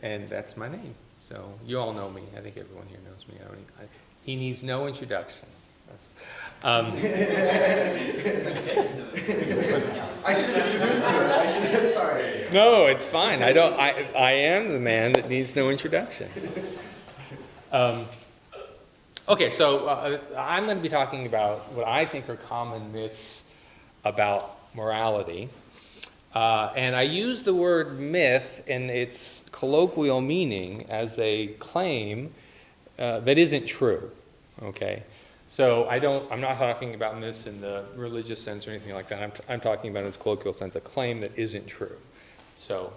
and that's my name. So you all know me. I think everyone here knows me. He needs no introduction. I should have introduced you. Sorry. No, it's fine. I am the man that needs no introduction. Okay, so I'm going to be talking about what I think are common myths about morality. And I use the word myth in its colloquial meaning as a claim that isn't true. Okay? So I'm not talking about myths in the religious sense or anything like that. I'm talking about in its colloquial sense, a claim that isn't true. So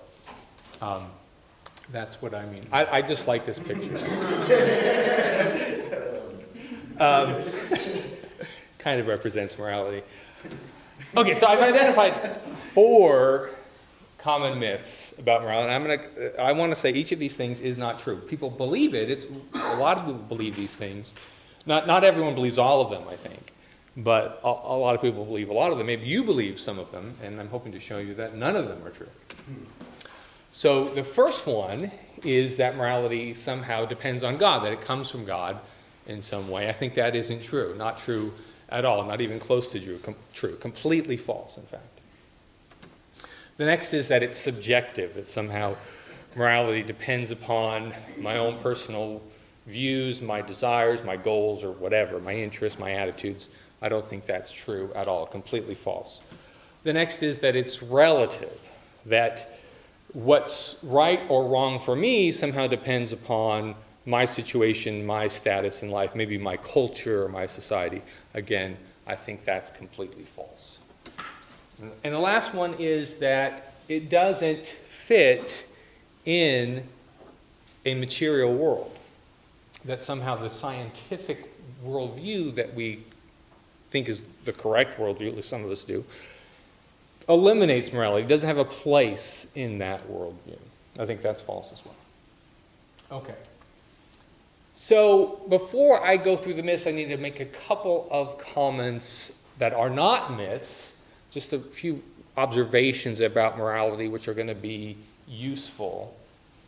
that's what I mean. I just like this picture. Kind of represents morality. Okay, so I've identified 4 common myths about morality. And I want to say each of these things is not true. People believe it. A lot of people believe these things. Not everyone believes all of them, I think. But a lot of people believe a lot of them. Maybe you believe some of them, and I'm hoping to show you that none of them are true. So the first one is that morality somehow depends on God, that it comes from God in some way. I think that isn't true. Not true at all. Not even close to true. Completely false, in fact. The next is that it's subjective, that somehow morality depends upon my own personal views, my desires, my goals, or whatever, my interests, my attitudes. I don't think that's true at all. Completely false. The next is that it's relative, that what's right or wrong for me somehow depends upon my situation, my status in life, maybe my culture or my society. Again, I think that's completely false. And the last one is that it doesn't fit in a material world. That somehow the scientific worldview that we think is the correct worldview, at least some of us do, eliminates morality. It doesn't have a place in that worldview. I think that's false as well. Okay. So before I go through the myths, I need to make a couple of comments that are not myths, just a few observations about morality which are going to be useful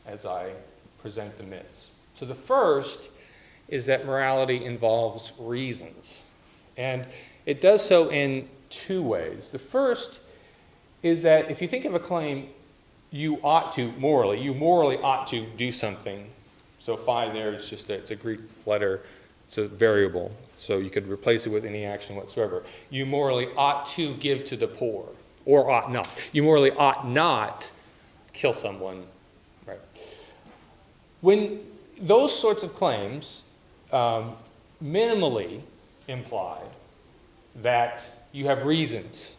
as I present the myths. So the first is that morality involves reasons. And it does so in 2 ways. The first is that if you think of a claim, you morally ought to do something. So phi there is it's a Greek letter, it's a variable. So you could replace it with any action whatsoever. You morally ought to give to the poor, or ought not. You morally ought not kill someone, right? When those sorts of claims minimally imply that you have reasons.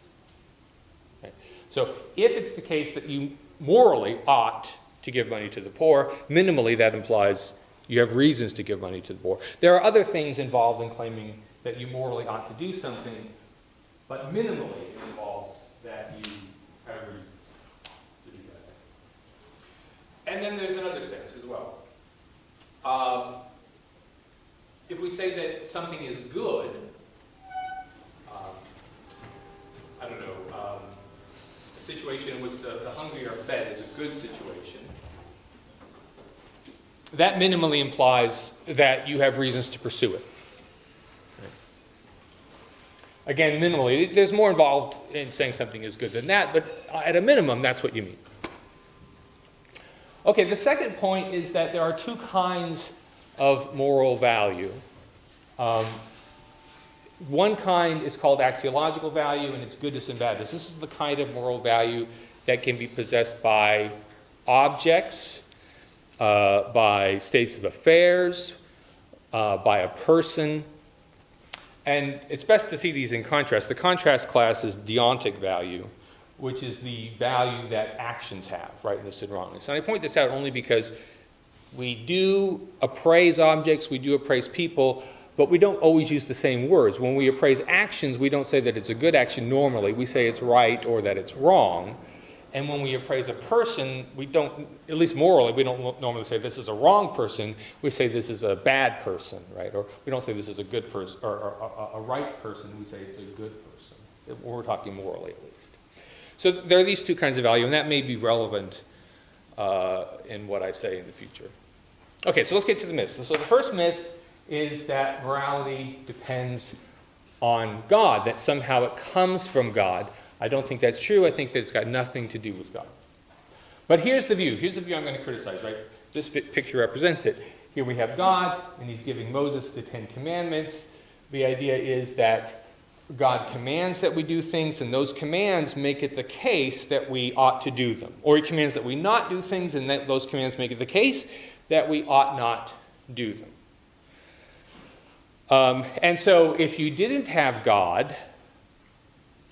Okay? So if it's the case that you morally ought to give money to the poor, minimally that implies you have reasons to give money to the poor. There are other things involved in claiming that you morally ought to do something, but minimally it involves that you have reasons to do that. And then there's another sense as well. If we say that something is good, a situation in which the hungry are fed is a good situation, that minimally implies that you have reasons to pursue it. Again, minimally, there's more involved in saying something is good than that, but at a minimum, that's what you mean. Okay, the second point is that there are 2 kinds of moral value. One kind is called axiological value, and it's goodness and badness. This is the kind of moral value that can be possessed by objects, by states of affairs, by a person. And it's best to see these in contrast. The contrast class is deontic value, which is the value that actions have, rightness and wrongness. And I point this out only because we do appraise objects, we do appraise people, but we don't always use the same words. When we appraise actions, we don't say that it's a good action normally. We say it's right or that it's wrong. And when we appraise a person, we don't, at least morally, we don't normally say this is a wrong person. We say this is a bad person, right? Or we don't say this is a good person or a right person. We say it's a good person. We're talking morally, at least. So there are these 2 kinds of value, and that may be relevant in what I say in the future. Okay, so let's get to the myths. So the first myth is that morality depends on God, that somehow it comes from God. I don't think that's true. I think that it's got nothing to do with God. But here's the view. Here's the view I'm going to criticize, right? This picture represents it. Here we have God, and he's giving Moses the Ten Commandments. The idea is that God commands that we do things, and those commands make it the case that we ought to do them. Or he commands that we not do things, and that those commands make it the case that we ought not do them. And so if you didn't have God,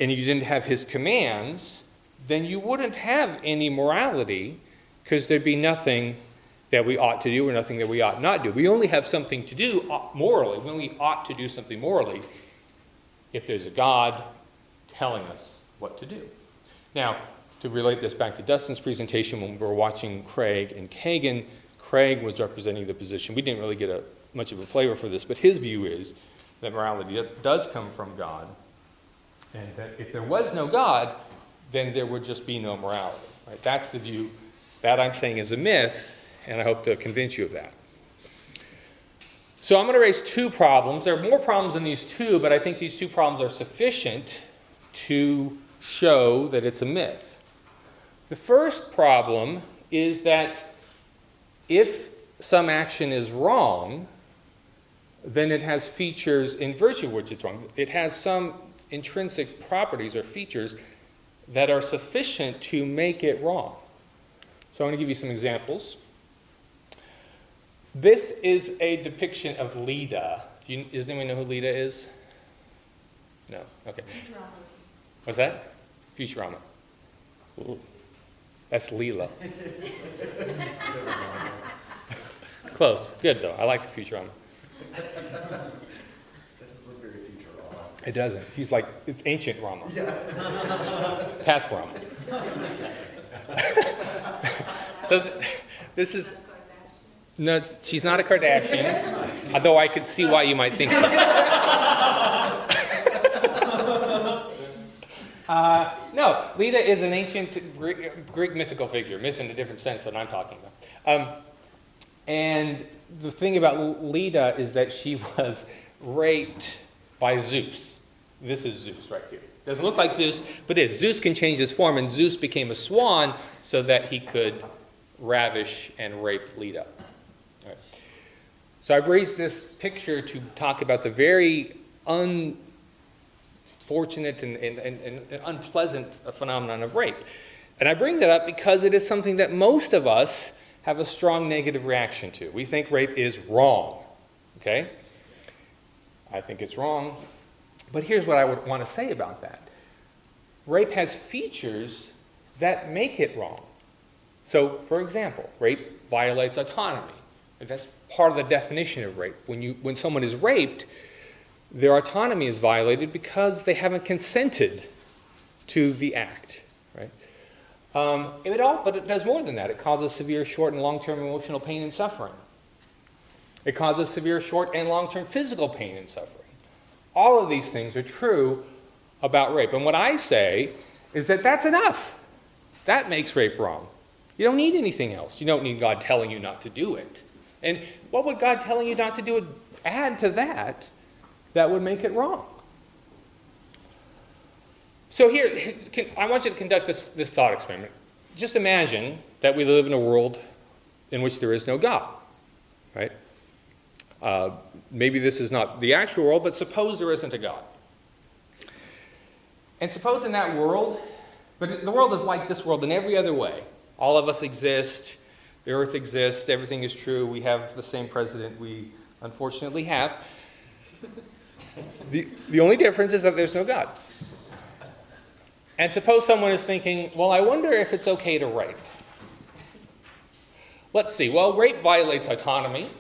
and you didn't have his commands, then you wouldn't have any morality, because there'd be nothing that we ought to do or nothing that we ought not do. We only have something to do morally. We only ought to do something morally if there's a God telling us what to do. Now, to relate this back to Dustin's presentation when we were watching Craig and Kagan, Craig was representing the position. We didn't really get much of a flavor for this, but his view is that morality does come from God, and that if there was no God, then there would just be no morality. Right? That's the view that I'm saying is a myth, and I hope to convince you of that. So I'm going to raise two problems. There are more problems than these two, but I think these two problems are sufficient to show that it's a myth. The first problem is that if some action is wrong, then it has features in virtue of which it's wrong. It has some intrinsic properties or features that are sufficient to make it wrong. So I'm going to give you some examples. This is a depiction of Leda. Does anyone know who Leda is? No? Okay. Futurama. What's that? Futurama. Ooh. That's Leela. Close. Good, though. I like the Futurama. That doesn't look very Futurama. It doesn't. He's like, it's ancient Rama. Yeah. Past Rama. So this is... No, she's not a Kardashian, although I could see why you might think so. No, Leda is an ancient Greek mythical figure, myth in a different sense than I'm talking about. And the thing about Leda is that she was raped by Zeus. This is Zeus right here. Doesn't look like Zeus, but it is. Zeus can change his form, and Zeus became a swan so that he could ravish and rape Leda. All right. So I've raised this picture to talk about the very unfortunate and unpleasant phenomenon of rape. And I bring that up because it is something that most of us have a strong negative reaction to. We think rape is wrong, okay? I think it's wrong. But here's what I would want to say about that. Rape has features that make it wrong. So, for example, rape violates autonomy. That's part of the definition of rape. When someone is raped, their autonomy is violated because they haven't consented to the act. Right? But it does more than that. It causes severe short and long-term emotional pain and suffering. It causes severe short and long-term physical pain and suffering. All of these things are true about rape. And what I say is that that's enough. That makes rape wrong. You don't need anything else. You don't need God telling you not to do it. And what would God telling you not to do add to that would make it wrong? So here, I want you to conduct this thought experiment. Just imagine that we live in a world in which there is no God, right? Maybe this is not the actual world, but suppose there isn't a God. And suppose in that world, but the world is like this world in every other way. All of us exist, the earth exists, everything is true, we have the same president we unfortunately have. The only difference is that there's no God. And suppose someone is thinking, well, I wonder if it's okay to rape. Let's see. Well, rape violates autonomy.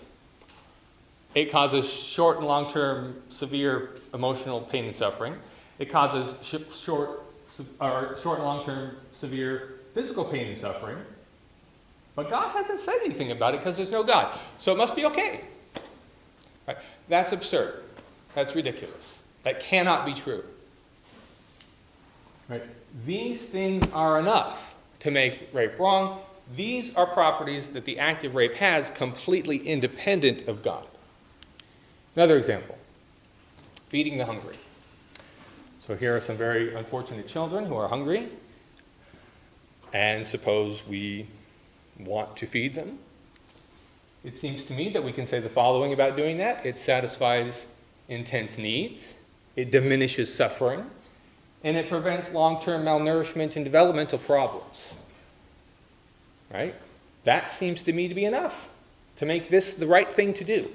It causes short and long-term severe emotional pain and suffering. It causes short and long-term severe physical pain and suffering. But God hasn't said anything about it because there's no God. So it must be okay. Right? That's absurd. That's ridiculous. That cannot be true. Right? These things are enough to make rape wrong. these are properties that the act of rape has completely independent of God. Another example, feeding the hungry. So here are some very unfortunate children who are hungry, and suppose we want to feed them. It seems to me that we can say the following about doing that. It satisfies intense needs, it diminishes suffering, and it prevents long-term malnourishment and developmental problems. Right? That seems to me to be enough to make this the right thing to do.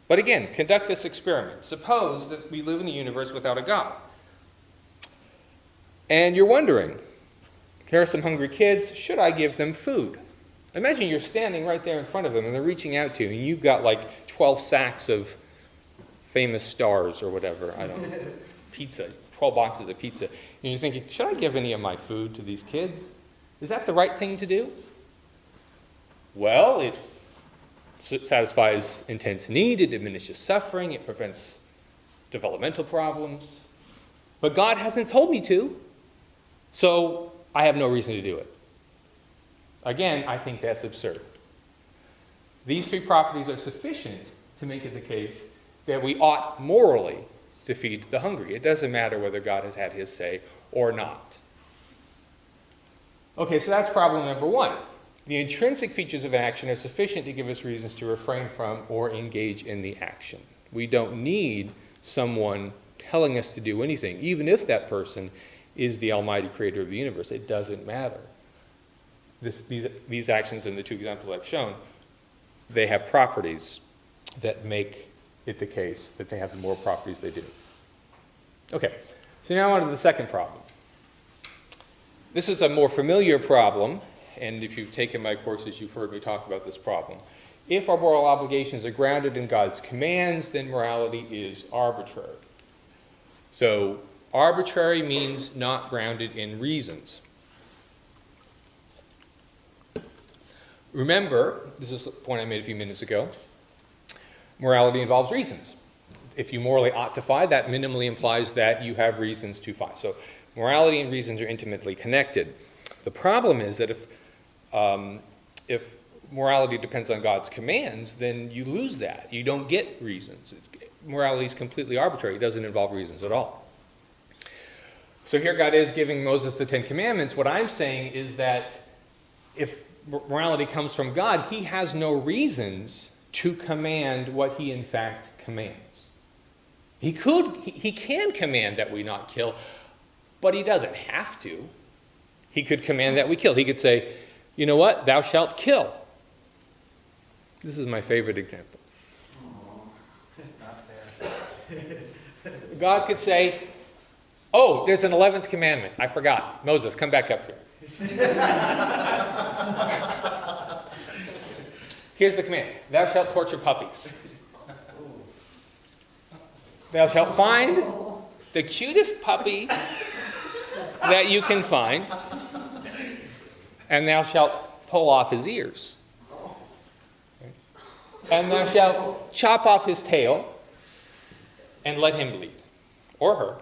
But again, conduct this experiment. Suppose that we live in a universe without a God. And you're wondering, here are some hungry kids, should I give them food? Imagine you're standing right there in front of them and they're reaching out to you and you've got like 12 sacks of famous stars or whatever, I don't know, pizza, 12 boxes of pizza. And you're thinking, should I give any of my food to these kids? Is that the right thing to do? Well, it satisfies intense need, it diminishes suffering, it prevents developmental problems. But God hasn't told me to, so I have no reason to do it. Again, I think that's absurd. These three properties are sufficient to make it the case that we ought morally to feed the hungry. It doesn't matter whether God has had his say or not. Okay, so that's problem number one. The intrinsic features of action are sufficient to give us reasons to refrain from or engage in the action. We don't need someone telling us to do anything, even if that person is the almighty creator of the universe. It doesn't matter. These actions in the two examples I've shown, they have properties that make it the case that they have the moral properties they do. Okay, so now on to the second problem. This is a more familiar problem, and if you've taken my courses, you've heard me talk about this problem. If our moral obligations are grounded in God's commands, then morality is arbitrary. So, arbitrary means not grounded in reasons. Remember, this is a point I made a few minutes ago, morality involves reasons. If you morally ought to find, that minimally implies that you have reasons to find. So morality and reasons are intimately connected. The problem is that if morality depends on God's commands, then you lose that. You don't get reasons. Morality is completely arbitrary. It doesn't involve reasons at all. So here God is giving Moses the Ten Commandments. What I'm saying is that if morality comes from God, he has no reasons to command what he in fact commands. He can command that we not kill, but he doesn't have to. He could command that we kill. He could say, you know what, thou shalt kill. This is my favorite example. God could say, oh, there's an 11th commandment. I forgot. Moses, come back up here. Here's the command. Thou shalt torture puppies. Thou shalt find the cutest puppy that you can find, and thou shalt pull off his ears. And thou shalt chop off his tail and let him bleed, or her.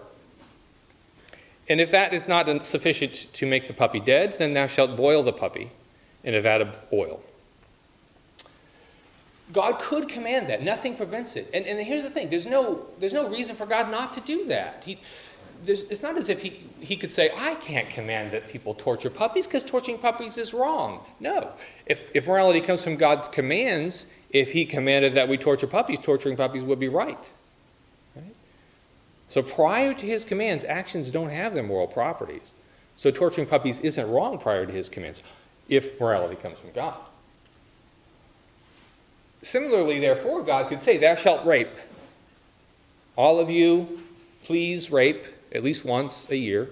And if that is not sufficient to make the puppy dead, then thou shalt boil the puppy in a vat of oil. God could command that. Nothing prevents it. And here's the thing. There's no reason for God not to do that. It's not as if he could say, I can't command that people torture puppies because torturing puppies is wrong. No. If morality comes from God's commands, if he commanded that we torture puppies, torturing puppies would be right. Right? So prior to his commands, actions don't have their moral properties. So torturing puppies isn't wrong prior to his commands, if morality comes from God. Similarly, therefore, God could say, thou shalt rape. All of you, please rape at least once a year.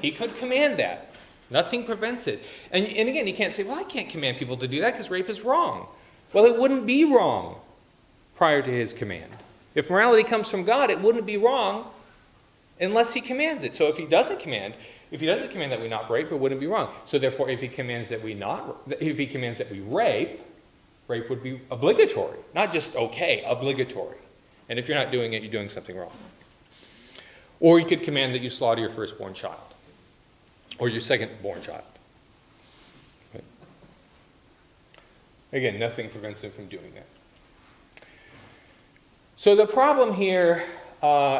He could command that. Nothing prevents it. And again, he can't say, well, I can't command people to do that because rape is wrong. Well, it wouldn't be wrong prior to his command. If morality comes from God, it wouldn't be wrong unless he commands it. So if he doesn't command that we not rape, it wouldn't be wrong. So therefore, if he commands that we rape, rape would be obligatory, not just okay, obligatory. And if you're not doing it, you're doing something wrong. Or you could command that you slaughter your firstborn child or your secondborn child. Again, nothing prevents him from doing that. So the problem here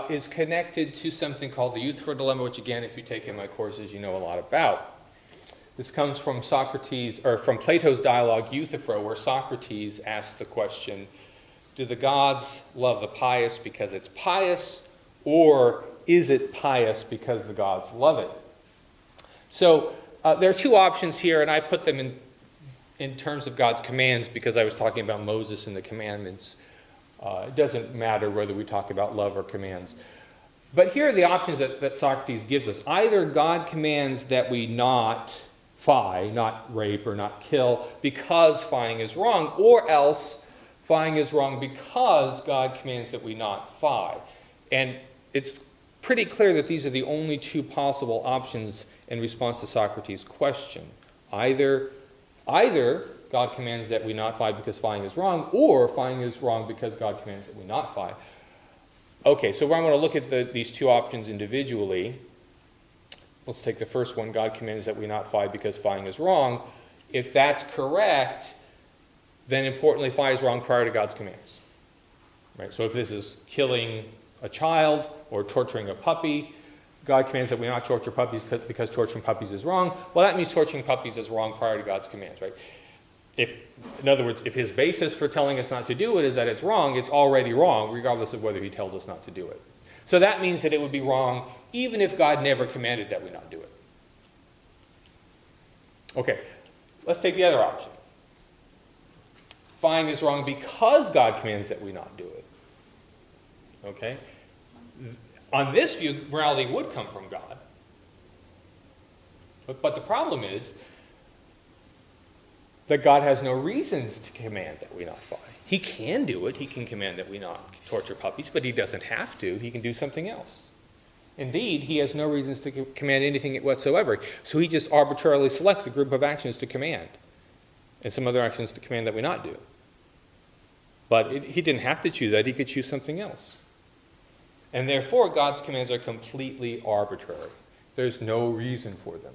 is connected to something called the youthful dilemma, which again, if you take in my courses, you know a lot about. This comes from Socrates, or from Plato's dialogue Euthyphro, where Socrates asks the question, do the gods love the pious because it's pious, or is it pious because the gods love it? So there are two options here, and I put them in terms of God's commands because I was talking about Moses and the commandments. It doesn't matter whether we talk about love or commands. But here are the options that Socrates gives us. Either God commands that we not fie, not rape or not kill, because fying is wrong, or else fying is wrong because God commands that we not fie. And it's pretty clear that these are the only two possible options in response to Socrates' question. Either God commands that we not fie because fying is wrong, or fying is wrong because God commands that we not fie. Okay, so I'm going to look at these two options individually. Let's take the first one, God commands that we not fie because fying is wrong. If that's correct, then importantly, fie is wrong prior to God's commands. Right? So if this is killing a child or torturing a puppy, God commands that we not torture puppies because torturing puppies is wrong. Well, that means torturing puppies is wrong prior to God's commands, right? In other words, if his basis for telling us not to do it is that it's wrong, it's already wrong, regardless of whether he tells us not to do it. So that means that it would be wrong even if God never commanded that we not do it. Okay, let's take the other option. Fying is wrong because God commands that we not do it. Okay? On this view, morality would come from God. But the problem is that God has no reasons to command that we not fie. He can do it. He can command that we not torture puppies, but he doesn't have to. He can do something else. Indeed, he has no reasons to command anything whatsoever. So he just arbitrarily selects a group of actions to command and some other actions to command that we not do. But he didn't have to choose that. He could choose something else. And therefore, God's commands are completely arbitrary. There's no reason for them.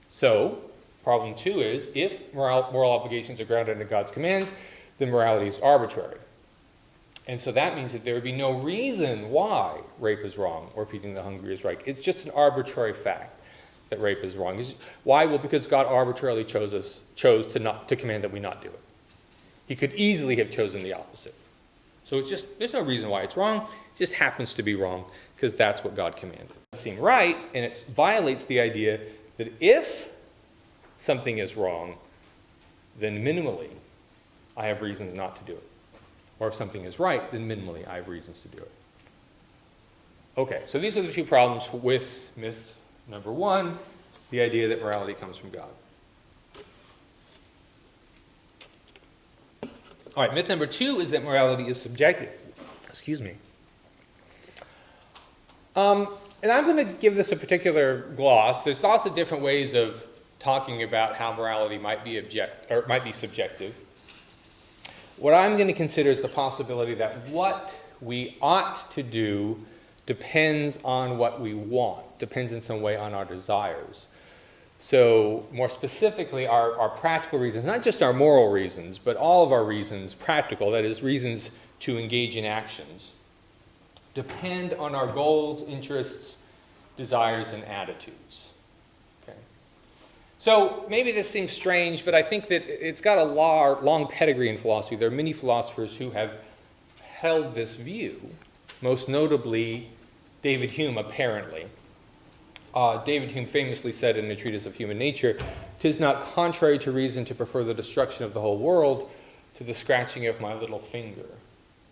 So, problem two is, if moral obligations are grounded in God's commands, then morality is arbitrary. And so that means that there would be no reason why rape is wrong or feeding the hungry is right. It's just an arbitrary fact that rape is wrong. Why? Well, because God arbitrarily chose to command that we not do it. He could easily have chosen the opposite. So there's no reason why it's wrong. It just happens to be wrong because that's what God commanded. It seems right, and it violates the idea that if something is wrong, then minimally I have reasons not to do it. Or if something is right, then minimally I have reasons to do it. Okay, so these are the two problems with myth number one, the idea that morality comes from God. All right, myth number two is that morality is subjective. Excuse me. And I'm going to give this a particular gloss. There's lots of different ways of talking about how morality might be subjective. What I'm going to consider is the possibility that what we ought to do depends on what we want, depends in some way on our desires. So more specifically, our practical reasons, not just our moral reasons, but all of our reasons, practical, that is, reasons to engage in actions, depend on our goals, interests, desires, and attitudes. Okay. So maybe this seems strange, but I think that it's got a long pedigree in philosophy. There are many philosophers who have held this view, most notably David Hume, apparently. David Hume famously said in a treatise of human nature, "'Tis not contrary to reason to prefer the destruction of the whole world to the scratching of my little finger,"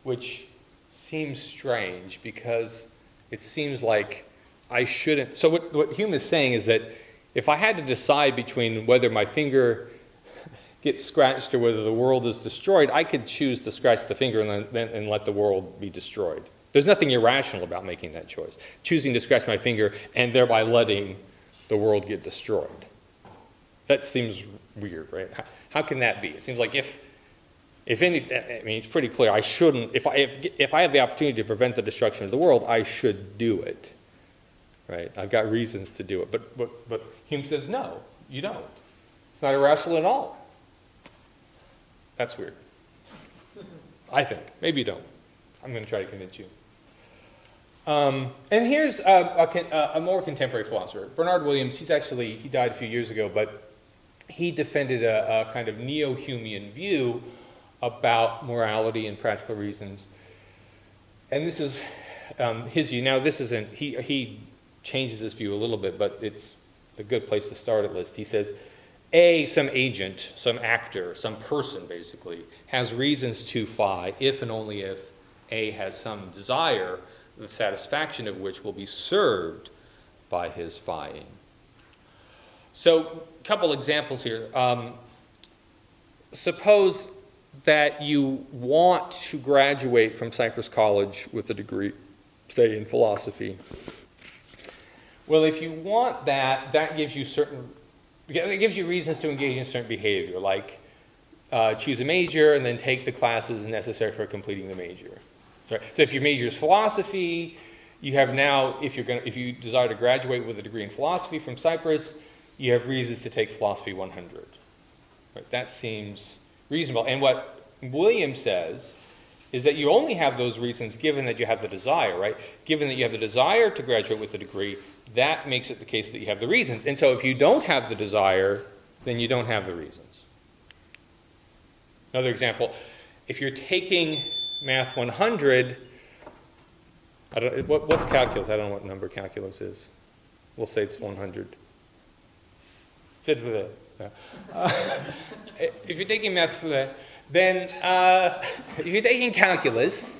which seems strange because it seems like I shouldn't. So what Hume is saying is that if I had to decide between whether my finger gets scratched or whether the world is destroyed, I could choose to scratch the finger and let the world be destroyed. There's nothing irrational about making that choice, choosing to scratch my finger and thereby letting the world get destroyed. That seems weird, right? How can that be? It seems like if anything, I mean, it's pretty clear. I shouldn't. If I have the opportunity to prevent the destruction of the world, I should do it, right? I've got reasons to do it. But Hume says no, you don't. It's not irrational at all. That's weird. I think. Maybe you don't. I'm going to try to convince you. And here's a more contemporary philosopher. Bernard Williams, he died a few years ago, but he defended a kind of neo-Humean view about morality and practical reasons. And this is his view. Now, this isn't, he changes this view a little bit, but it's a good place to start at least. He says, some agent, some actor, some person basically, has reasons to phi if and only if A has some desire, the satisfaction of which will be served by his phi-ing. So, a couple examples here. Suppose that you want to graduate from Cypress College with a degree, say, in philosophy. Well, if you want that, that gives you reasons to engage in certain behavior, like choose a major and then take the classes necessary for completing the major. So if your major is philosophy, you have now, if you desire to graduate with a degree in philosophy from Cypress, you have reasons to take philosophy 100. Right? That seems reasonable. And what Williams says is that you only have those reasons given that you have the desire, right? Given that you have the desire to graduate with a degree, that makes it the case that you have the reasons. And so if you don't have the desire, then you don't have the reasons. Another example, if you're taking Math 100, what's calculus? I don't know what number calculus is. We'll say it's 100. Fit with it. If you're taking math, then if you're taking calculus,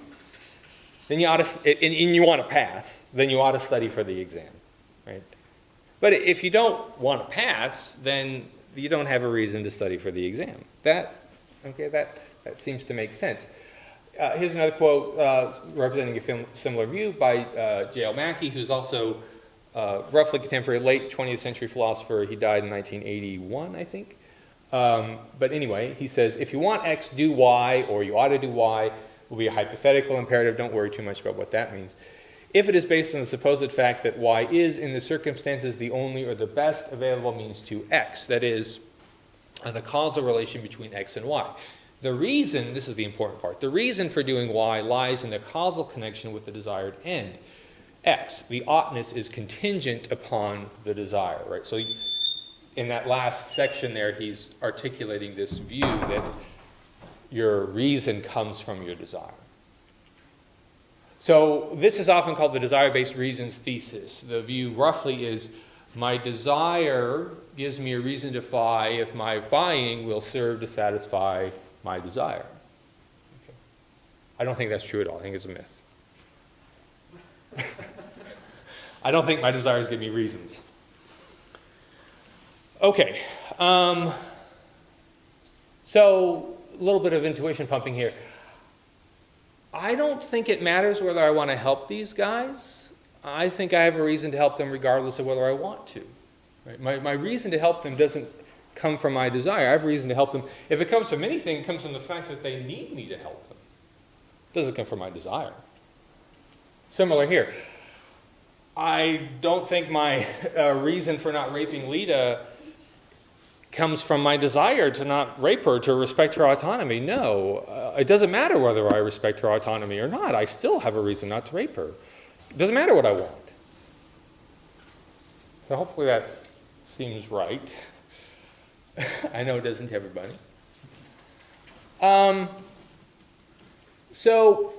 then you ought to, and you want to pass, then you ought to study for the exam, right? But if you don't want to pass, then you don't have a reason to study for the exam. That seems to make sense. Here's another quote representing a similar view by J.L. Mackie, who's also roughly contemporary, late 20th century philosopher. He died in 1981, I think. But anyway, he says, if you want X, do Y, or you ought to do Y, will be a hypothetical imperative. Don't worry too much about what that means. If it is based on the supposed fact that Y is, in the circumstances, the only or the best available means to X, that is, on the causal relation between X and Y. The reason, this is the important part, the reason for doing Y lies in the causal connection with the desired end. X, the oughtness is contingent upon the desire, right? So in that last section there, he's articulating this view that your reason comes from your desire. So this is often called the desire-based reasons thesis. The view roughly is my desire gives me a reason to phi if my phi-ing will serve to satisfy my desire. Okay. I don't think that's true at all. I think it's a myth. I don't think my desires give me reasons. Okay. So a little bit of intuition pumping here. I don't think it matters whether I want to help these guys. I think I have a reason to help them regardless of whether I want to. Right? My reason to help them doesn't come from my desire. I have a reason to help them. If it comes from anything, it comes from the fact that they need me to help them. It doesn't come from my desire. Similar here. I don't think my reason for not raping Lita comes from my desire to not rape her, to respect her autonomy. No, it doesn't matter whether I respect her autonomy or not. I still have a reason not to rape her. It doesn't matter what I want. So hopefully that seems right. I know it doesn't to everybody. So,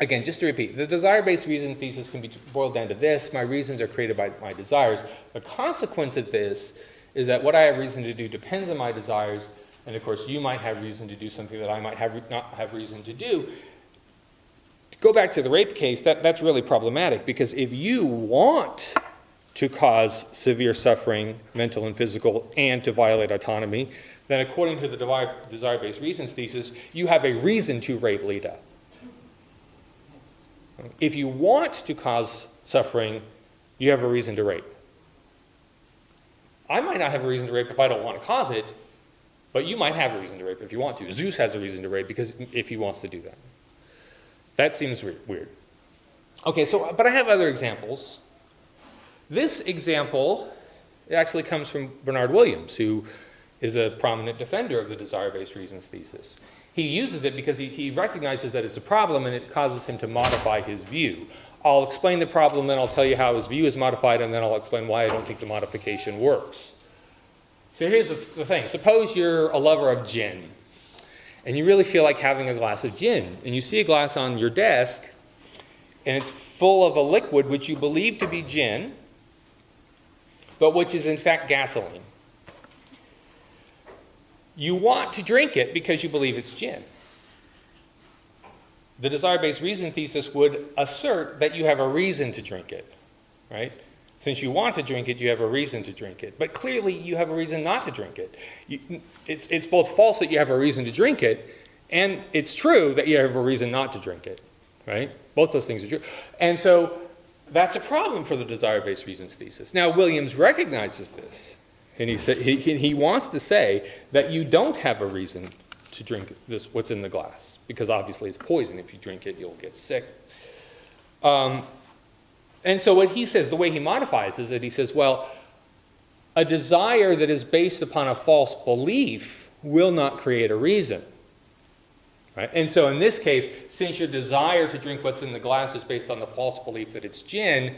again, just to repeat, the desire-based reason thesis can be boiled down to this. My reasons are created by my desires. The consequence of this is that what I have reason to do depends on my desires, and of course you might have reason to do something that I might not have reason to do. To go back to the rape case, that's really problematic, because if you want to cause severe suffering, mental and physical, and to violate autonomy, then according to the desire-based reasons thesis, you have a reason to rape Lita. If you want to cause suffering, you have a reason to rape. I might not have a reason to rape if I don't want to cause it, but you might have a reason to rape if you want to. Zeus has a reason to rape because if he wants to do that. That seems weird. Okay, but I have other examples. This example, it actually comes from Bernard Williams, who is a prominent defender of the desire-based reasons thesis. He uses it because he recognizes that it's a problem and it causes him to modify his view. I'll explain the problem, then I'll tell you how his view is modified, and then I'll explain why I don't think the modification works. So here's the thing. Suppose you're a lover of gin, and you really feel like having a glass of gin, and you see a glass on your desk, and it's full of a liquid which you believe to be gin, but which is in fact gasoline. You want to drink it because you believe it's gin. The desire-based reason thesis would assert that you have a reason to drink it, right? Since you want to drink it, you have a reason to drink it. But clearly, you have a reason not to drink it. It's both false that you have a reason to drink it, and it's true that you have a reason not to drink it, right? Both those things are true. And so that's a problem for the desire-based reasons thesis. Now, Williams recognizes this, and he wants to say that you don't have a reason to drink this, what's in the glass, because obviously it's poison. If you drink it, you'll get sick. And so what he says, the way he modifies is that he says, well, a desire that is based upon a false belief will not create a reason. Right? And so in this case, since your desire to drink what's in the glass is based on the false belief that it's gin,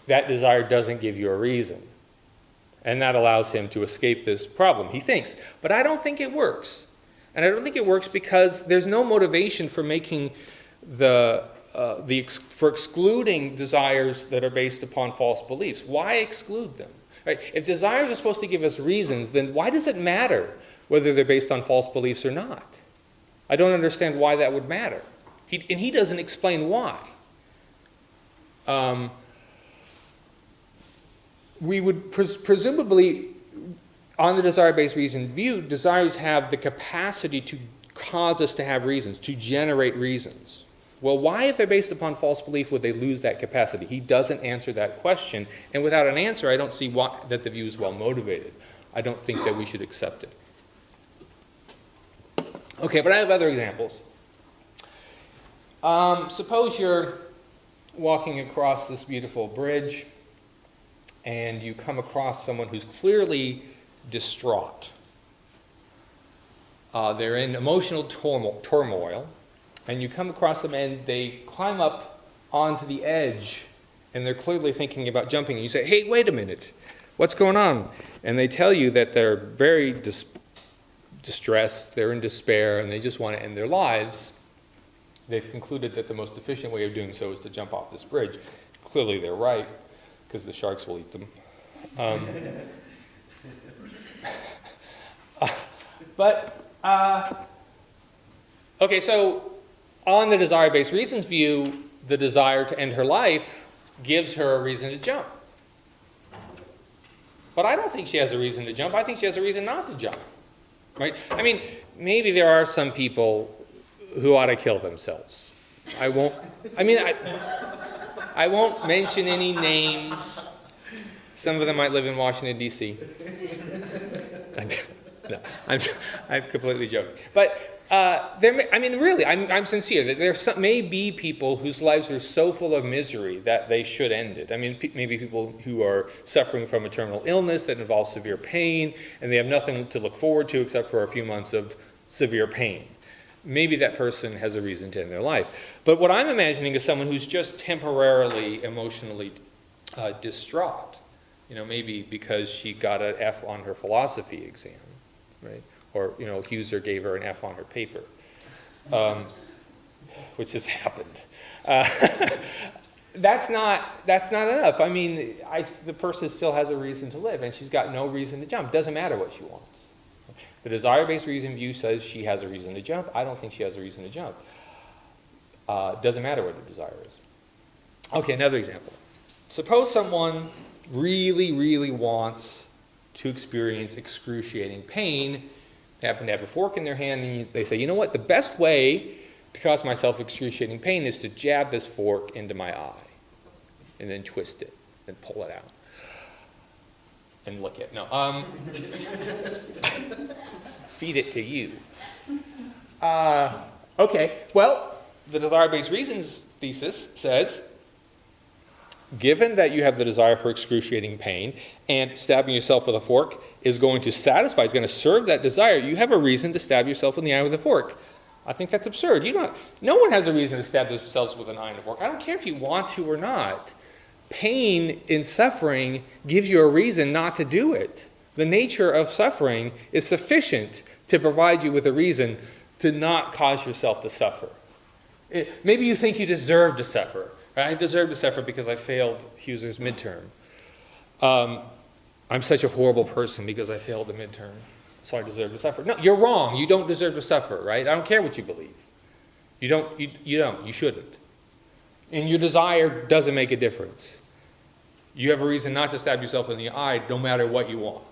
that desire doesn't give you a reason. And that allows him to escape this problem, he thinks. But I don't think it works. And I don't think it works because there's no motivation for making for excluding desires that are based upon false beliefs. Why exclude them? Right? If desires are supposed to give us reasons, then why does it matter whether they're based on false beliefs or not? I don't understand why that would matter. He doesn't explain why. We would presumably, on the desire-based reason view, desires have the capacity to cause us to have reasons, to generate reasons. Well, why, if they're based upon false belief, would they lose that capacity? He doesn't answer that question, and without an answer, I don't see that the view is well motivated. I don't think that we should accept it. Okay, but I have other examples. Suppose you're walking across this beautiful bridge, and you come across someone who's clearly distraught. They're in emotional turmoil, and you come across them and they climb up onto the edge, and they're clearly thinking about jumping. And you say, hey, wait a minute, what's going on? And they tell you that they're very distressed, they're in despair, and they just want to end their lives. They've concluded that the most efficient way of doing so is to jump off this bridge. Clearly they're right, because the sharks will eat them. Okay, so on the desire-based reasons view, the desire to end her life gives her a reason to jump. But I don't think she has a reason to jump. I think she has a reason not to jump. Right? I mean, maybe there are some people who ought to kill themselves. I won't mention any names. Some of them might live in Washington, D.C. No, I'm completely joking. But I'm sincere. That there may be people whose lives are so full of misery that they should end it. I mean, maybe people who are suffering from a terminal illness that involves severe pain, and they have nothing to look forward to except for a few months of severe pain. Maybe that person has a reason to end their life. But what I'm imagining is someone who's just temporarily emotionally distraught. Maybe because she got an F on her philosophy exam, right? Or, Huser gave her an F on her paper, which has happened. That's not enough. I mean, the person still has a reason to live, and she's got no reason to jump. Doesn't matter what she wants. The desire-based reason view says she has a reason to jump. I don't think she has a reason to jump. Doesn't matter what her desire is. Okay, another example. Suppose someone really, really wants to experience excruciating pain. They happen to have a fork in their hand, and they say, you know what, the best way to cause myself excruciating pain is to jab this fork into my eye, and then twist it, and pull it out, and lick it. No, feed it to you. Okay, well, the desire-based reasons thesis says, given that you have the desire for excruciating pain, and stabbing yourself with a fork is going to satisfy, is going to serve that desire, you have a reason to stab yourself in the eye with a fork. I think that's absurd. No one has a reason to stab themselves with an eye and a fork. I don't care if you want to or not. Pain and suffering gives you a reason not to do it. The nature of suffering is sufficient to provide you with a reason to not cause yourself to suffer. Maybe you think you deserve to suffer. Right? I deserve to suffer because I failed Huser's midterm. I'm such a horrible person because I failed the midterm, so I deserve to suffer. No, you're wrong. You don't deserve to suffer, right? I don't care what you believe. You don't. You shouldn't. And your desire doesn't make a difference. You have a reason not to stab yourself in the eye no matter what you want.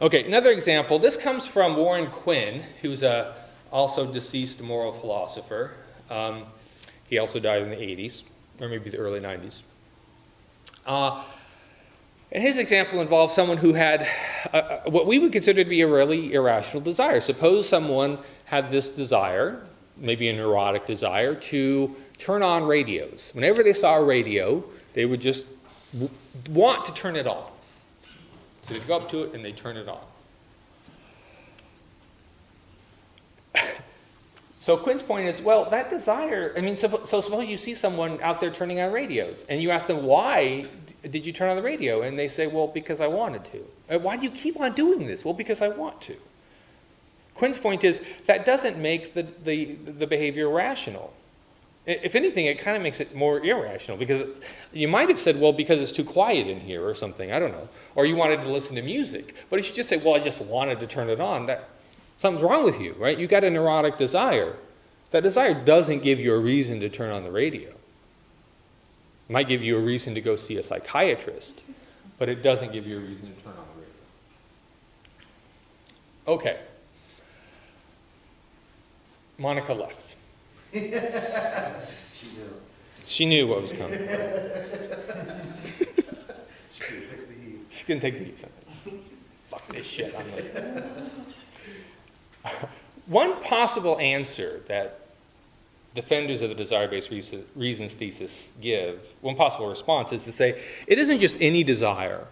Okay, another example. This comes from Warren Quinn, who's a also deceased moral philosopher. He also died in the 80s, or maybe the early 90s. And his example involves someone who had what we would consider to be a really irrational desire. Suppose someone had this desire, maybe a neurotic desire, to turn on radios. Whenever they saw a radio, they would just want to turn it on. So they'd go up to it and they'd turn it on. So Quinn's point is, well, that desire, so suppose you see someone out there turning on radios, and you ask them, why did you turn on the radio? And they say, well, because I wanted to. Why do you keep on doing this? Well, because I want to. Quinn's point is, that doesn't make the behavior rational. If anything, it kind of makes it more irrational, because you might have said, well, because it's too quiet in here or something, I don't know. Or you wanted to listen to music. But if you just say, well, I just wanted to turn it on, something's wrong with you, right? You got a neurotic desire. That desire doesn't give you a reason to turn on the radio. It might give you a reason to go see a psychiatrist, but it doesn't give you a reason to turn on the radio. Okay. Monica left. She knew what was coming. She couldn't take the heat. Fuck this shit. One possible answer that defenders of the desire-based reasons thesis give, one possible response is to say, it isn't just any desire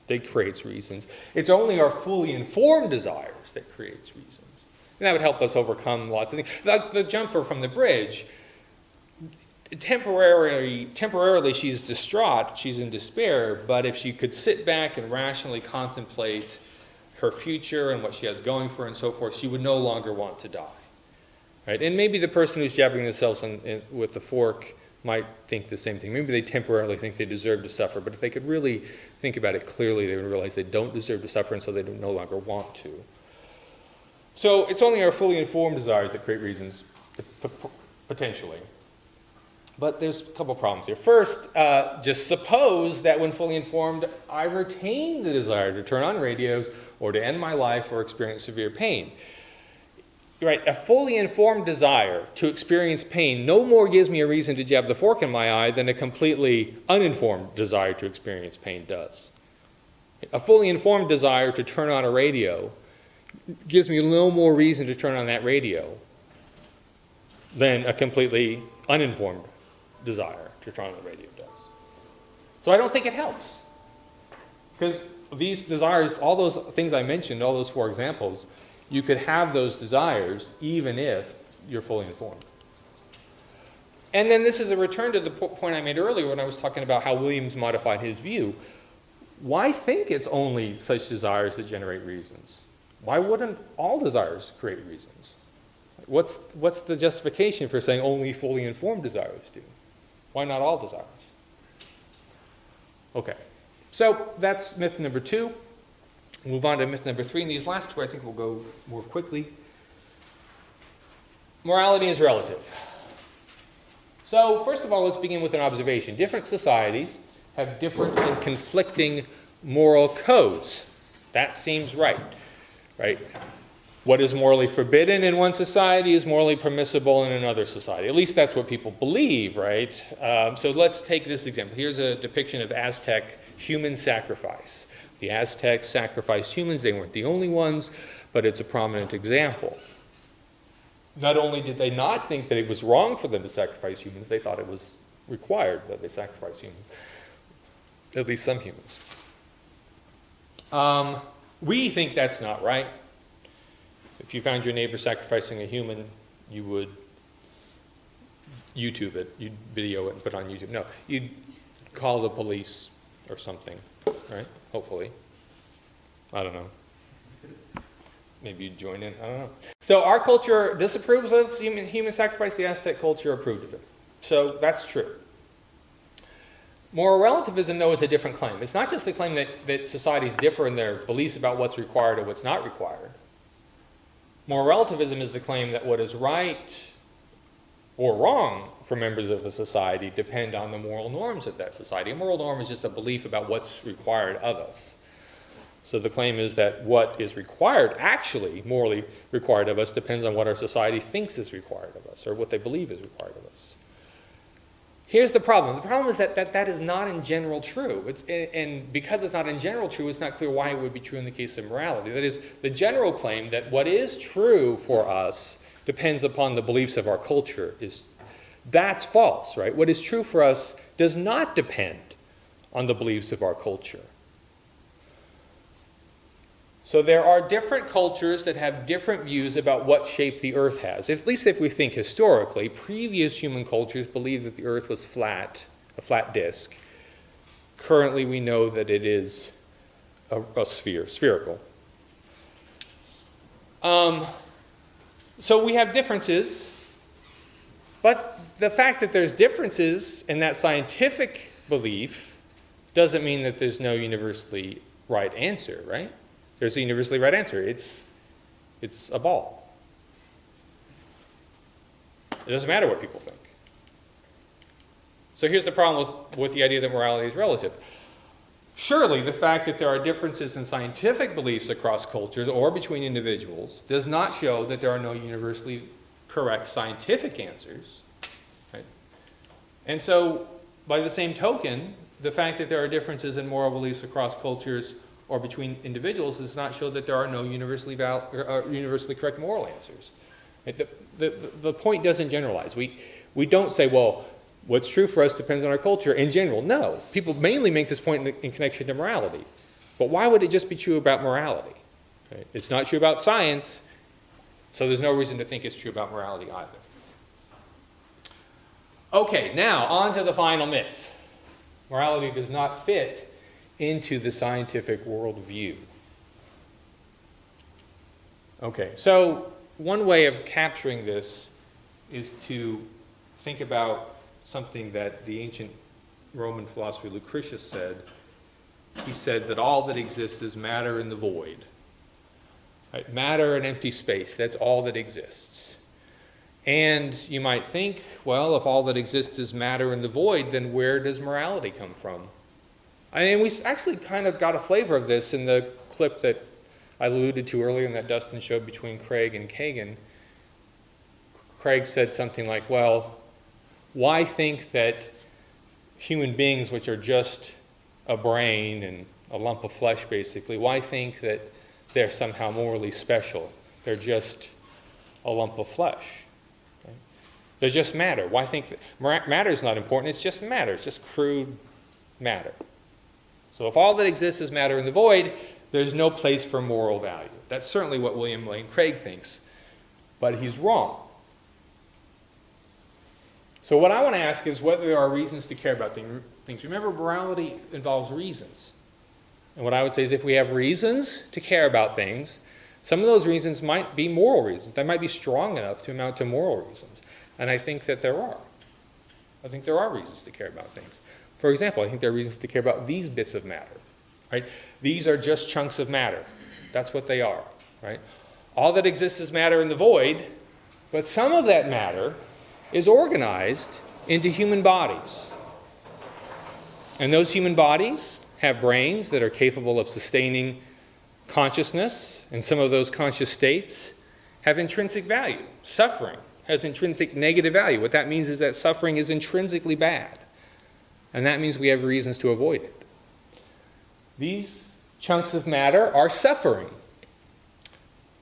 that creates reasons. It's only our fully informed desires that creates reasons. And that would help us overcome lots of things. Like the jumper from the bridge, temporarily she's distraught, she's in despair, but if she could sit back and rationally contemplate her future and what she has going for her and so forth, she would no longer want to die. Right? And maybe the person who's jabbing themselves with the fork might think the same thing. Maybe they temporarily think they deserve to suffer, but if they could really think about it clearly, they would realize they don't deserve to suffer, and so they no longer want to. So it's only our fully informed desires that create reasons, potentially. But there's a couple problems here. First, just suppose that when fully informed, I retain the desire to turn on radios or to end my life or experience severe pain. Right, a fully informed desire to experience pain no more gives me a reason to jab the fork in my eye than a completely uninformed desire to experience pain does. A fully informed desire to turn on a radio gives me no more reason to turn on that radio than a completely uninformed desire to turn on the radio does. So I don't think it helps. Because these desires, all those things I mentioned, all those four examples, you could have those desires even if you're fully informed. And then this is a return to the point I made earlier when I was talking about how Williams modified his view. Why think it's only such desires that generate reasons? Why wouldn't all desires create reasons? What's the justification for saying only fully informed desires do? Why not all desires? Okay, so that's myth number 2. We'll move on to myth number 3, and these last two I think will go more quickly. Morality is relative. So first of all, let's begin with an observation. Different societies have different and conflicting moral codes. That seems right? What is morally forbidden in one society is morally permissible in another society. At least that's what people believe, right? So let's take this example. Here's a depiction of Aztec human sacrifice. The Aztecs sacrificed humans. They weren't the only ones, but it's a prominent example. Not only did they not think that it was wrong for them to sacrifice humans, they thought it was required that they sacrifice humans. At least some humans. We think that's not right. If you found your neighbor sacrificing a human, you would YouTube it, you'd video it and put it on YouTube. No, you'd call the police or something, right? Hopefully. I don't know. Maybe you'd join in, I don't know. So our culture disapproves of human sacrifice, the Aztec culture approved of it. So that's true. Moral relativism, though, is a different claim. It's not just the claim that societies differ in their beliefs about what's required or what's not required. Moral relativism is the claim that what is right or wrong for members of a society depend on the moral norms of that society. A moral norm is just a belief about what's required of us. So the claim is that what is required, actually morally required of us, depends on what our society thinks is required of us or what they believe is required of us. Here's the problem. The problem is that is not in general true. And because it's not in general true, it's not clear why it would be true in the case of morality. That is, the general claim that what is true for us depends upon the beliefs of our culture that's false, right? What is true for us does not depend on the beliefs of our culture. So there are different cultures that have different views about what shape the earth has. At least if we think historically, previous human cultures believed that the earth was flat, a flat disk. Currently we know that it is a sphere, spherical. So we have differences, but the fact that there's differences in that scientific belief doesn't mean that there's no universally right answer, right? There's a universally right answer. It's a ball. It doesn't matter what people think. So here's the problem with the idea that morality is relative. Surely the fact that there are differences in scientific beliefs across cultures or between individuals does not show that there are no universally correct scientific answers. Right? And so, by the same token, the fact that there are differences in moral beliefs across cultures or between individuals does not show that there are no universally correct moral answers. Right? The point doesn't generalize. We don't say, well, what's true for us depends on our culture in general. No. People mainly make this point in connection to morality. But why would it just be true about morality? Right? It's not true about science, so there's no reason to think it's true about morality either. Okay, now on to the final myth. Morality does not fit into the scientific worldview. Okay, so one way of capturing this is to think about something that the ancient Roman philosopher Lucretius said. He said that all that exists is matter and the void. Right? Matter and empty space, that's all that exists. And you might think, well, if all that exists is matter and the void, then where does morality come from? And we actually kind of got a flavor of this in the clip that I alluded to earlier and that Dustin showed between Craig and Kagan. Craig said something like, well, why think that human beings, which are just a brain and a lump of flesh basically, why think that they're somehow morally special? They're just a lump of flesh. Okay? They're just matter. Why think that matter is not important? It's just matter. It's just crude matter. So if all that exists is matter in the void, there's no place for moral value. That's certainly what William Lane Craig thinks, but he's wrong. So what I want to ask is whether there are reasons to care about things. Remember, morality involves reasons. And what I would say is if we have reasons to care about things, some of those reasons might be moral reasons. They might be strong enough to amount to moral reasons. And I think that there are. I think there are reasons to care about things. For example, I think there are reasons to care about these bits of matter. Right? These are just chunks of matter. That's what they are. Right? All that exists is matter in the void, but some of that matter is organized into human bodies. And those human bodies have brains that are capable of sustaining consciousness, and some of those conscious states have intrinsic value. Suffering has intrinsic negative value. What that means is that suffering is intrinsically bad. And that means we have reasons to avoid it. These chunks of matter are suffering.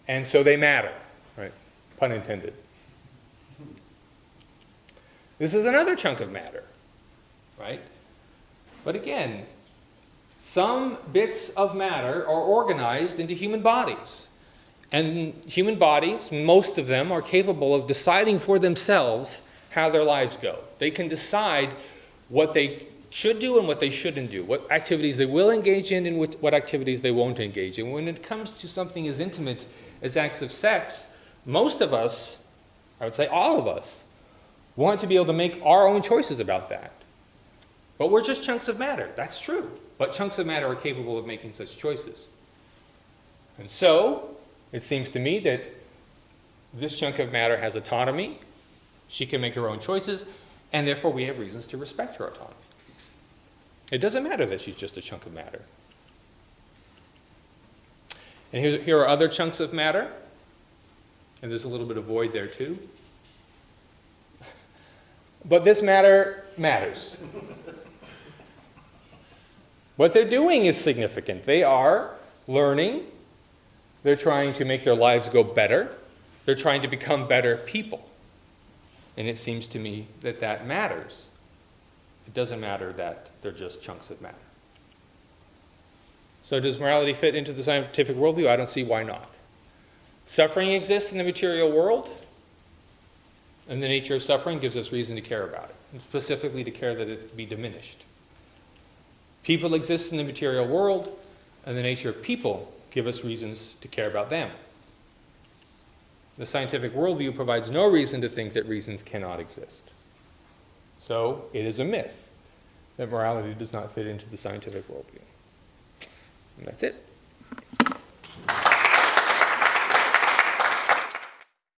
And so they matter. Right? Pun intended. This is another chunk of matter. Right? But again, some bits of matter are organized into human bodies. And human bodies, most of them, are capable of deciding for themselves how their lives go. They can decide what they should do and what they shouldn't do, what activities they will engage in and what activities they won't engage in. When it comes to something as intimate as acts of sex, most of us, I would say all of us, want to be able to make our own choices about that. But we're just chunks of matter. That's true. But chunks of matter are capable of making such choices. And so, it seems to me that this chunk of matter has autonomy. She can make her own choices, and therefore we have reasons to respect her autonomy. It doesn't matter that she's just a chunk of matter. And here are other chunks of matter, and there's a little bit of void there too. But this matter matters. What they're doing is significant. They are learning. They're trying to make their lives go better. They're trying to become better people. And it seems to me that that matters. It doesn't matter that they're just chunks of matter. So does morality fit into the scientific worldview? I don't see why not. Suffering exists in the material world, and the nature of suffering gives us reason to care about it, and specifically to care that it be diminished. People exist in the material world, and the nature of people give us reasons to care about them. The scientific worldview provides no reason to think that reasons cannot exist. So it is a myth that morality does not fit into the scientific worldview. And that's it.